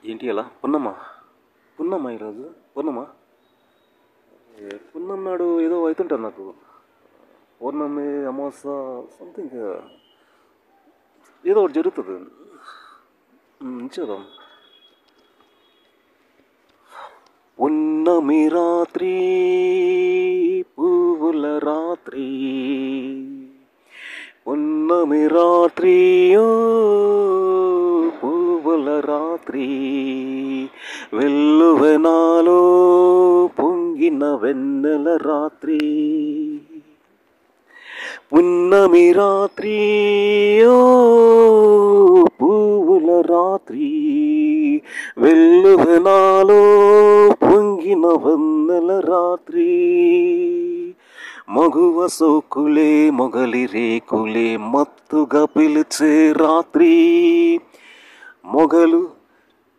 ఏంటి అలా పున్నమ్మా పున్నమ్మా ఈరోజు పున్నమ్మా పున్నం నాడు ఏదో అవుతుంటుంది నాకు పౌర్ణమి అమావాస్య సంథింగ్ ఏదో ఒకటి జరుగుతుంది చూద్దాం. పున్నమి రాత్రి పువ్వుల రాత్రి పున్నమి రాత్రి ఓ పువ్వుల రాత్రి వెల్లువెనాలో పొంగిన వెన్నెల రాత్రి పున్నమి రాత్రి ఓ పువ్వుల రాత్రి వెల్లువెనాలో పొంగిన వెన్నెల రాత్రి మగువ సోకులే మొగలి రేకులే మత్తుగా పిలిచే రాత్రి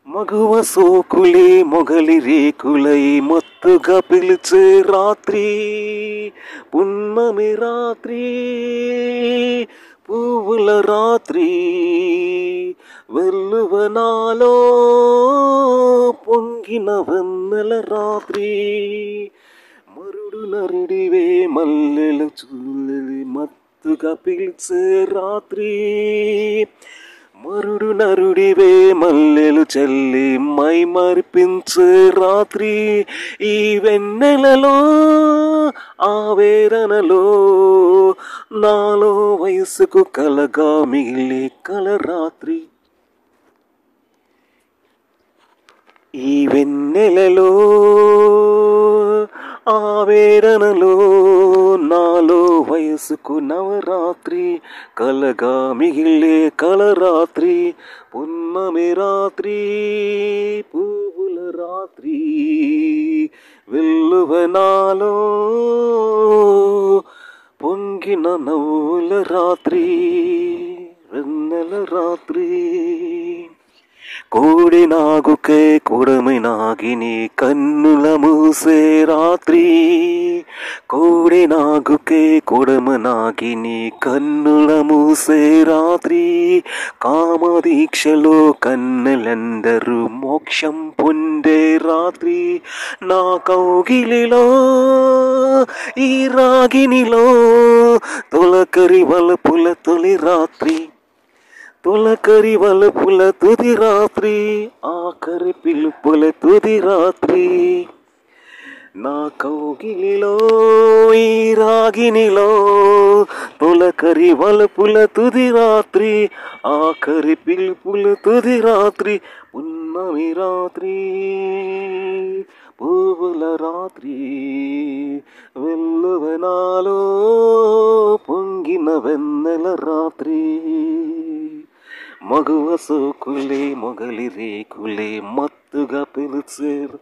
మగువ సోకులే మొగలి రేకులై మత్తుగా పిలిచే రాత్రి పున్నమి రాత్రి పువ్వుల రాత్రి వెల్లువనాలో పొంగిన వెన్నెల రాత్రి మరుడు నరుడివే మల్లెలు చూలి మత్తుగా పిలిచే రాత్రి మరుడు నరుడివే మల్లెలు చల్లి మై మరిపించే రాత్రి ఈ వెన్నెలలో ఆవేదనలో నాలో వయసుకు కలగా మిగిలే కలరాత్రి ఈ వెన్నెలలో ఆవేదనలో నాలో వయసుకు నవరాత్రి కలగా మిగిలే కలరాత్రి పున్నమి రాత్రి పువ్వుల రాత్రి వెల్లువనాలో పొంగిన నవ్వుల రాత్రి వెన్నెల రాత్రి కోడి నాగుకే కొడమి నాగిని కన్నుల మూసే రాత్రి కోడి నాగుకే కొడమ నాగిని కన్నుల మూసే రాత్రి కామదీక్షలో కన్నెలందరూ మోక్షం పొందే రాత్రి నా కౌగిలిలో ఈ రాగినిలో తొలకరి వలపుల తొలి రాత్రి తొలకరి వలపుల తుది రాత్రి ఆఖరి పిలుపుల తుది రాత్రి నా కౌగిలిలో ఈ రాగినిలో తొలకరి వలపుల తుది రాత్రి ఆఖరి పిలుపుల తుది రాత్రి పున్నమి రాత్రి పువ్వుల రాత్రి వెల్లువనాలో పొంగిన వెన్నెల రాత్రి మగువ సోకులే మొగలి రేకులే మత్తుగా పిలిచేరు.